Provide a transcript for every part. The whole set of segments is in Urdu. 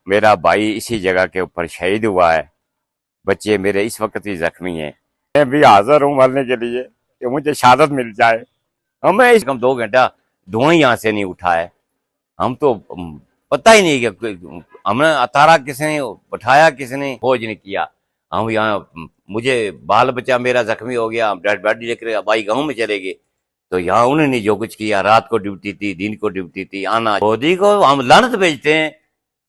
میرا بھائی اسی جگہ کے اوپر شہید ہوا ہے، بچے میرے اس وقت بھی زخمی ہیں، میں بھی حاضر ہوں مرنے کے لیے کہ مجھے شہادت مل جائے۔ ہمیں اس کم 2 گھنٹہ دھواں یہاں سے نہیں اٹھا ہے، ہم تو پتہ ہی نہیں کہ ہمیں اتارا کس نے، اٹھایا کس نے، فوج نے کیا۔ ہم یہاں مجھے بال بچہ میرا زخمی ہو گیا، ہم ڈیڈ باڈی لے کر بھائی گاؤں میں چلے گئے، تو یہاں انہوں نے جو کچھ کیا، رات کو ڈیوٹی تھی، دن کو ڈیوٹی تھی، آنا مودی کو ہم لعنت بھیجتے ہیں،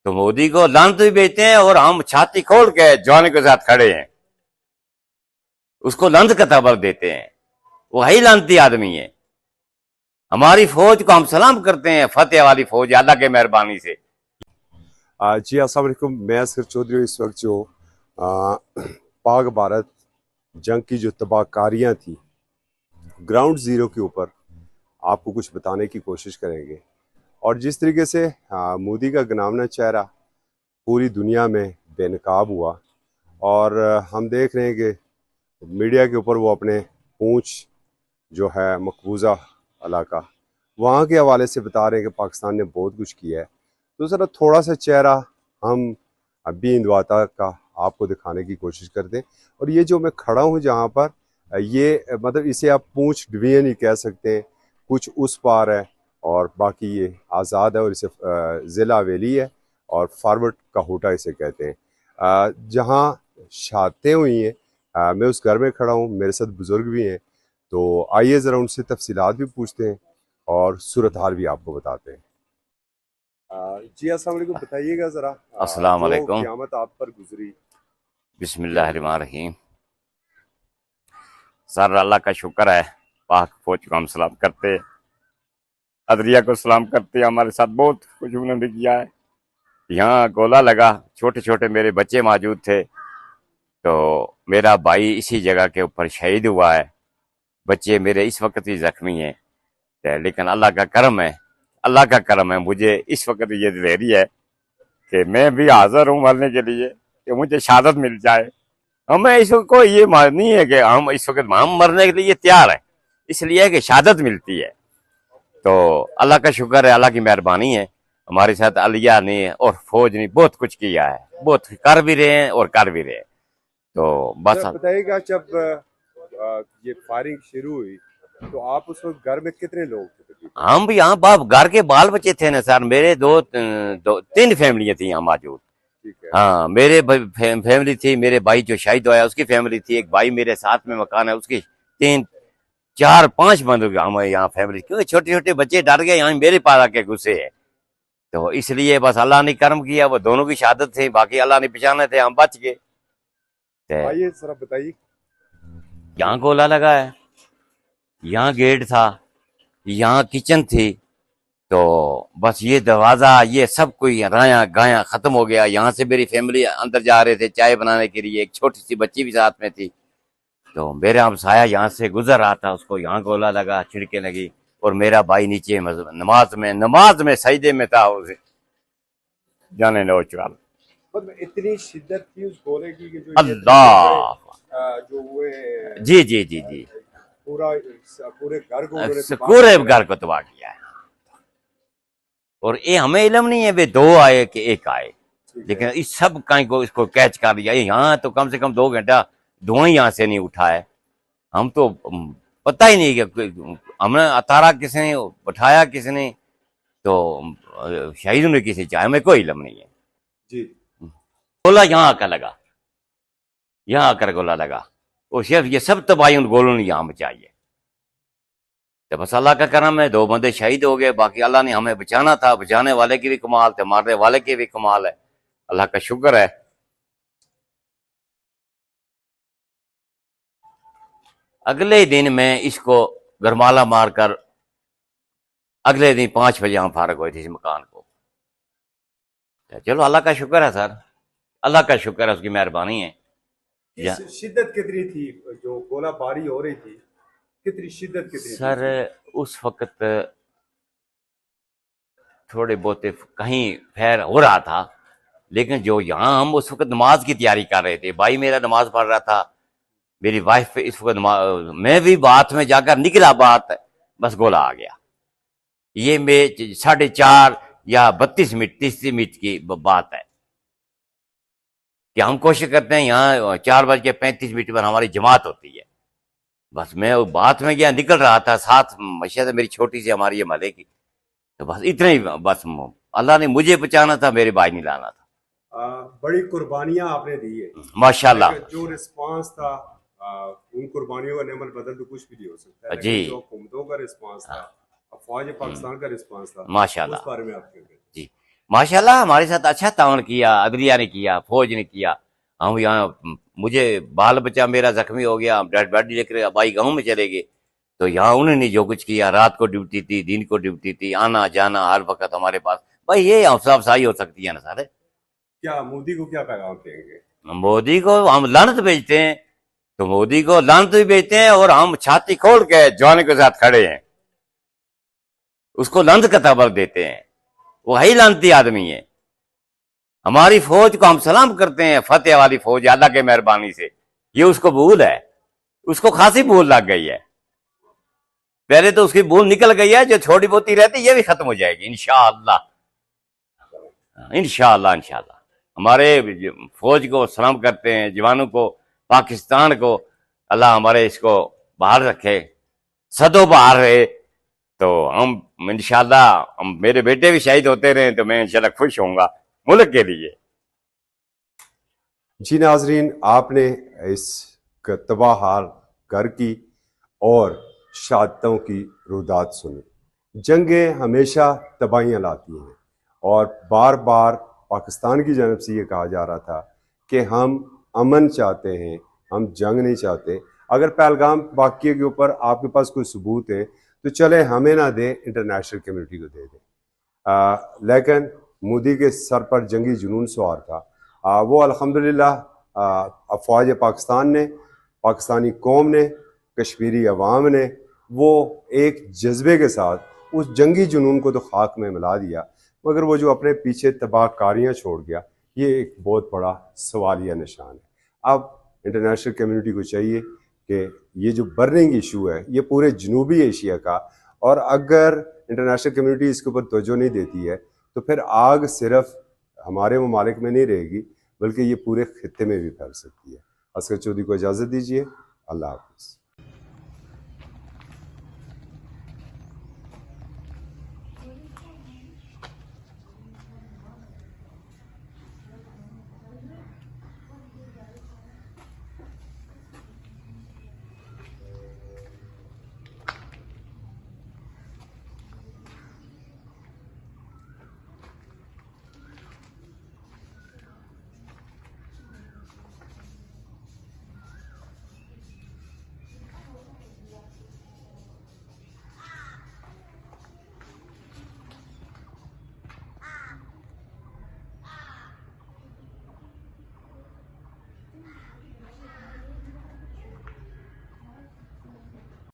تو مودی کو لعنت بھی بھیجتے ہیں اور ہم چھاتی کھول کے جوانوں کے ساتھ کھڑے ہیں، اس کو لعنت کا خبر دیتے ہیں، وہ ہے لعنتی آدمی ہے۔ ہماری فوج کو ہم سلام کرتے ہیں، فتح والی فوج، اللہ کے مہربانی سے۔ جی السلام علیکم، میں اصغر چودھری۔ اس وقت جو پاک بھارت جنگ کی جو تباہ کاریاں تھیں گراؤنڈ زیرو کے اوپر آپ کو کچھ بتانے کی کوشش کریں گے، اور جس طریقے سے مودی کا گنامنا چہرہ پوری دنیا میں بے نقاب ہوا، اور ہم دیکھ رہے ہیں کہ میڈیا کے اوپر وہ اپنے پونچھ جو ہے مقبوضہ علاقہ وہاں کے حوالے سے بتا رہے ہیں کہ پاکستان نے بہت کچھ کیا ہے، تو ذرا تھوڑا سا چہرہ ہم ابھی اندواتا کا آپ کو دکھانے کی کوشش کرتے ہیں۔ اور یہ جو میں کھڑا ہوں جہاں پر، یہ مطلب اسے آپ پونچھ ڈویژن ہی کہہ سکتے ہیں، کچھ اس پار ہے اور باقی یہ آزاد ہے، اور اسے ضلع حویلی ہے، اور فارورڈ کا ہوٹا اسے کہتے ہیں، جہاں شہادتیں ہوئی ہیں۔ میں اس گھر میں کھڑا ہوں، میرے ساتھ بزرگ بھی ہیں، تو آئیے ذرا ان سے تفصیلات بھی پوچھتے ہیں اور صورتحال بھی آپ کو بتاتے ہیں۔ جی السلام علیکم، بتائیے گا ذرا السلام جو علیکم، قیامت آپ پر گزری۔ بسم اللہ الرحمن الرحیم۔ سر اللہ کا شکر ہے، پاک فوج کو ہم سلام کرتے، عدلیہ کو سلام کرتے، ہمارے ساتھ بہت کچھ انہوں نے کیا ہے۔ یہاں گولہ لگا، چھوٹے چھوٹے میرے بچے موجود تھے، تو میرا بھائی اسی جگہ کے اوپر شہید ہوا ہے، بچے میرے اس وقت بھی زخمی ہیں، لیکن اللہ کا کرم ہے، اللہ کا کرم ہے، مجھے اس وقت یہ دلیری ہے کہ میں بھی حاضر ہوں مرنے کے لیے کہ مجھے شہادت مل جائے۔ ہمیں اس کو یہ نہیں ہے کہ ہم اس وقت ہم مرنے کے لیے تیار ہیں، اس لیے کہ شہادت ملتی ہے، تو اللہ کا شکر ہے، اللہ کی مہربانی ہے، ہمارے ساتھ علیہ نے اور فوج نے بہت کچھ کیا ہے، بہت کر بھی رہے ہیں اور کر بھی رہے ہیں، تو بس۔ بتائیے گا جب یہ فائرنگ شروع ہوئی تو آپ اس وقت گھر میں کتنے لوگ تھے تقریباً؟ ہم بھی یہاں باپ گھر کے بال بچے تھے نا سر، میرے تین فیملیاں تھیں یہاں موجود۔ ٹھیک ہے، ہاں، میرے فیملی تھی، میرے بھائی جو شہید ہوا ہے اس کی فیملی تھی، ایک بھائی میرے ساتھ میں مکان ہے اس کی 3 4 5 بندے ہمارے یہاں فیملی، کیونکہ چھوٹے چھوٹے بچے ڈر گئے یہاں میرے پاس آ کے گھسے ہیں، تو اس لیے بس اللہ نے کرم کیا، وہ دونوں کی شہادت تھی، باقی اللہ نے پہچانے تھے، ہم بچ گئے۔ آئیے ذرا بتائیے۔ یہاں گولا لگا ہے، یہاں گیٹ تھا، یہاں کچن تھی، تو بس یہ دروازہ یہ سب کوئی رایاں گایاں ختم ہو گیا۔ یہاں سے میری فیملی اندر جا رہے تھے چائے بنانے کے لیے، ایک چھوٹی سی بچی بھی ساتھ میں تھی، تو میرا ہمسایہ یہاں سے گزر رہا تھا، اس کو یہاں گولا لگا، چھڑکے لگی، اور میرا بھائی نیچے نماز میں سجدے میں تھا، اسے جانے لو چال۔ اتنی شدت تھی اس گولے کی کہ جو یہ اللہ، جو ہوئے جی جی جی جی، پورے گھر کو انہوں نے تباہ پورے کیا۔ گھر کو تباہ کیا ہے، اور یہ ہمیں علم نہیں ہے وہ 2 آئے کہ 1 آئے، لیکن اس سب کہیں کو اس کو کیچ کر لیا۔ یہاں تو کم سے کم 2 گھنٹہ دھواں یہاں سے نہیں اٹھا ہے، ہم تو پتہ ہی نہیں کہ ہمیں اتارا کس نے، اٹھایا کس نے، تو شہیدوں نے کسی چاہے، ہمیں کوئی علم نہیں ہے۔ جی گولا یہاں آ کر لگا، یہاں آ کر گولا لگا، اور صرف یہ سب تباہی ان گولوں نے یہاں بچائی ہے، تو بس اللہ کا کرم ہے، 2 بندے شہید ہو گئے، باقی اللہ نے ہمیں بچانا تھا، بچانے والے کی بھی کمال تھے، مارنے والے کی بھی کمال ہے، اللہ کا شکر ہے۔ اگلے دن میں اس کو گرمالا مار کر اگلے دن 5 بجے ہم فارغ ہوئے تھے اس مکان کو۔ چلو اللہ کا شکر ہے سر، اللہ کا شکر ہے، اس کی مہربانی ہے۔ شدت کتنی تھی جو گولہ باری ہو رہی تھی، کتنی شدت کتنی تھی؟ سر اس وقت تھوڑے بہت کہیں پھیر ہو رہا تھا، لیکن جو یہاں ہم اس وقت نماز کی تیاری کر رہے تھے، بھائی میرا نماز پڑھ رہا تھا، میری وائف اس وقت میں بھی بات میں جا کر نکلا، بات بس گولا آ گیا، یہ میں 4:30 یا 32 منٹ 33 منٹ کی بات ہے، کہ ہم کوشش کرتے ہیں یہاں 4:35 پر ہماری جماعت ہوتی ہے. بس میں وہ بات میں کیا نکل رہا تھا، ساتھ مشیت میری چھوٹی سی ہماری یہ محلے کی، تو بس اتنا ہی. بس اللہ نے مجھے بچانا تھا، میرے بھائی نہیں لانا تھا. بڑی قربانیاں آپ نے دی ہیں ماشاءاللہ. جو رسپانس تھا ان قربانیوں کا نعمت بدل تو کچھ بھی نہیں ہو سکتا، جی لیکن جو حکومتوں کا رسپانس تھا، افواج پاکستان کا رسپانس تھا، ماشاءاللہ. اس بارے میں آپ کیا کہتے ہیں؟ جی ماشاءاللہ، ہمارے ساتھ اچھا تعاون کیا، عدلیہ نے کیا، فوج نے کیا. ہم یہاں مجھے بال بچہ میرا زخمی ہو گیا، ڈیڈ باڈی لے کر بھائی گاؤں میں چلے گئے، تو یہاں انہوں نے جو کچھ کیا، رات کو ڈیوٹی تھی، دن کو ڈیوٹی تھی، آنا جانا ہر وقت ہمارے پاس. بھائی یہ حوصلہ افزائی ہو سکتی ہے نا سارے. کیا مودی کو کیا پیغام دیں گے؟ مودی کو ہم لعنت بھیجتے ہیں، تو مودی کو لعنت بھی بھیجتے ہیں، اور ہم چھاتی کھول کے جوانوں کے ساتھ کھڑے ہیں، اس کو لعنت کا خبر دیتے ہیں. وہ ہی لعنتی آدمی ہے. ہماری فوج کو ہم سلام کرتے ہیں، فتح والی فوج، اللہ کے مہربانی سے. یہ اس کو بھول ہے، اس کو خاصی بھول لگ گئی ہے. پہلے تو اس کی بھول نکل گئی ہے، جو چھوٹی بوتی رہتی یہ بھی ختم ہو جائے گی انشاءاللہ. انشاءاللہ انشاءاللہ ہمارے فوج کو سلام کرتے ہیں، جوانوں کو، پاکستان کو. اللہ ہمارے اس کو باہر رکھے، صدوں باہر رہے. تو ہم انشاءاللہ میرے بیٹے بھی شہید ہوتے رہے تو میں انشاءاللہ خوش ہوں گا ملک کے لیے. جی ناظرین، آپ نے اس تباہ حال گھر کی اور شہادتوں کی رودات سنی. جنگیں ہمیشہ تباہیاں لاتی ہیں، اور بار بار پاکستان کی جانب سے یہ کہا جا رہا تھا کہ ہم امن چاہتے ہیں، ہم جنگ نہیں چاہتے. اگر پہلگام واقعے کے اوپر آپ کے پاس کوئی ثبوت ہے تو چلے ہمیں نہ دیں، انٹرنیشنل کمیونٹی کو دے دیں. لیکن مودی کے سر پر جنگی جنون سوار تھا. وہ الحمدللہ افواج پاکستان نے، پاکستانی قوم نے، کشمیری عوام نے وہ ایک جذبے کے ساتھ اس جنگی جنون کو تو خاک میں ملا دیا، مگر وہ جو اپنے پیچھے تباہ کاریاں چھوڑ گیا، یہ ایک بہت بڑا سوالیہ نشان ہے. اب انٹرنیشنل کمیونٹی کو چاہیے کہ یہ جو برننگ ایشو ہے یہ پورے جنوبی ایشیا کا، اور اگر انٹرنیشنل کمیونٹی اس کے اوپر توجہ نہیں دیتی ہے تو پھر آگ صرف ہمارے ممالک میں نہیں رہے گی بلکہ یہ پورے خطے میں بھی پھیل سکتی ہے. اصغر چودھری کو اجازت دیجیے. اللہ حافظ.